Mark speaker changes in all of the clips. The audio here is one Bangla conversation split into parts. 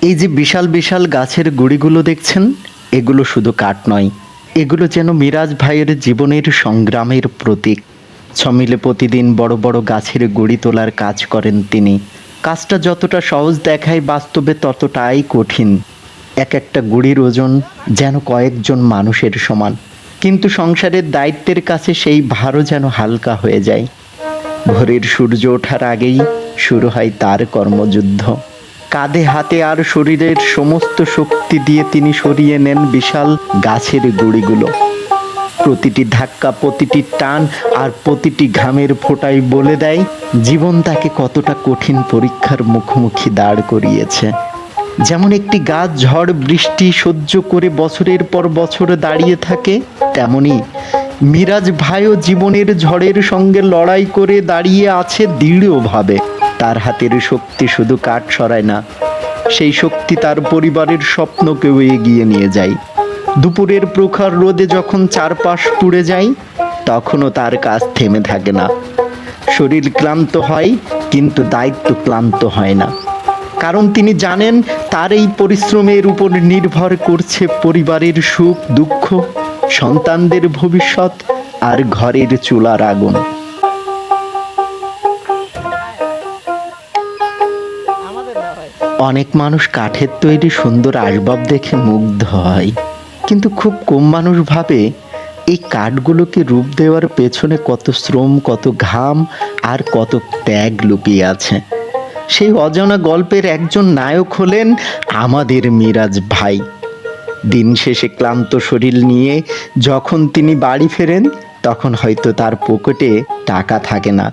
Speaker 1: এই যে বিশাল বিশাল গাছের গুড়িগুলো দেখছেন, এগুলো শুধু কাঠ নয়, এগুলো যেন মিরাজ ভাইয়ের জীবনের সংগ্রামের প্রতীক। সমিলে প্রতিদিন বড় বড় গাছের গুড়ি তোলার কাজ করেন তিনি। কাজটা যতটা সহজ দেখায়, বাস্তবে ততটাই কঠিন। এক একটা গুড়ির ওজন যেন কয়েকজন মানুষের সমান, কিন্তু সংসারের দায়িত্বের কাছে সেই ভারও যেন হালকা হয়ে যায়। ভোরের সূর্য ওঠার আগেই শুরু হয় তার কর্মযুদ্ধ। কাঁধে হাতে আর শরীরের সমস্ত শক্তি দিয়ে তিনি সরিয়ে নেন বিশাল গাছের গুঁড়িগুলো। প্রতিটি ধাক্কা, প্রতিটি টান আর প্রতিটি ঘামের ফোঁটাই বলে দেয় জীবন তাকে কতটা কঠিন পরীক্ষার মুখোমুখি দাঁড় করিয়েছে। যেমন একটি গাছ ঝড় বৃষ্টি সহ্য করে বছরের পর বছর দাঁড়িয়ে থাকে, তেমনি মিরাজ ভাইও জীবনের ঝড়ের সঙ্গে লড়াই করে দাঁড়িয়ে আছে দৃঢ়ভাবে। তার হাতের শক্তি শুধু কাঠ সরায় না, সেই শক্তি তার পরিবারের স্বপ্নকেও এগিয়ে নিয়ে যায়। দুপুরের প্রখর রোদে যখন চারপাশ পুড়ে যায়, তখনও তার কাজ থেমে থাকে না। শরীর ক্লান্ত হয়, কিন্তু দায়িত্ব ক্লান্ত হয় না। কারণ তিনি জানেন তার এই পরিশ্রমের উপর নির্ভর করছে পরিবারের সুখ দুঃখ, সন্তানদের ভবিষ্যৎ আর ঘরের চুলার আগুন। অনেক মানুষ কাঠের তৈরি সুন্দর আসবাব দেখে মুগ্ধ হয়, কিন্তু খুব কম মানুষ ভাবে এই কাঠগুলোকে রূপ দেওয়ার পেছনে কত শ্রম, কত ঘাম আর কত ত্যাগ লুকিয়ে আছে। সেই অজানা গল্পের একজন নায়ক হলেন আমাদের মিরাজ ভাই। দিন শেষে ক্লান্ত শরীর নিয়ে যখন তিনি বাড়ি ফেরেন, তখন হয়তো তার পকেটে টাকা থাকে না,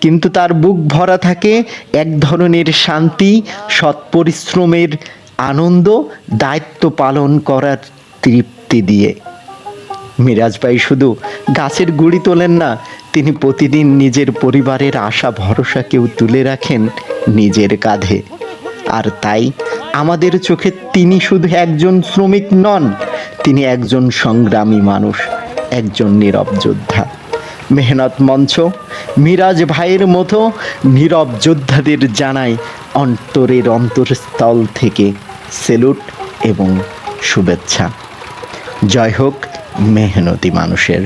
Speaker 1: কিন্তু তার বুক ভরা থাকে এক ধরনের শান্তি, সৎ পরিশ্রমের আনন্দ, দায়িত্ব পালন করার তৃপ্তি দিয়ে। মিরাজ ভাই শুধু গাছের গুঁড়ি তোলেন না, তিনি প্রতিদিন নিজের পরিবারের আশা ভরসাকেও তুলে রাখেন নিজের কাঁধে। আর তাই আমাদের চোখে তিনি শুধু একজন শ্রমিক নন, তিনি একজন সংগ্রামী মানুষ, একজন নীরব যোদ্ধা। মেহনত মঞ্চ মিরাজ ভাইয়ের মতো নীরব যোদ্ধাদের জানায় অন্তরের অন্তরস্থল থেকে সেলুট এবং শুভেচ্ছা। জয় হোক মেহনতি মানুষের।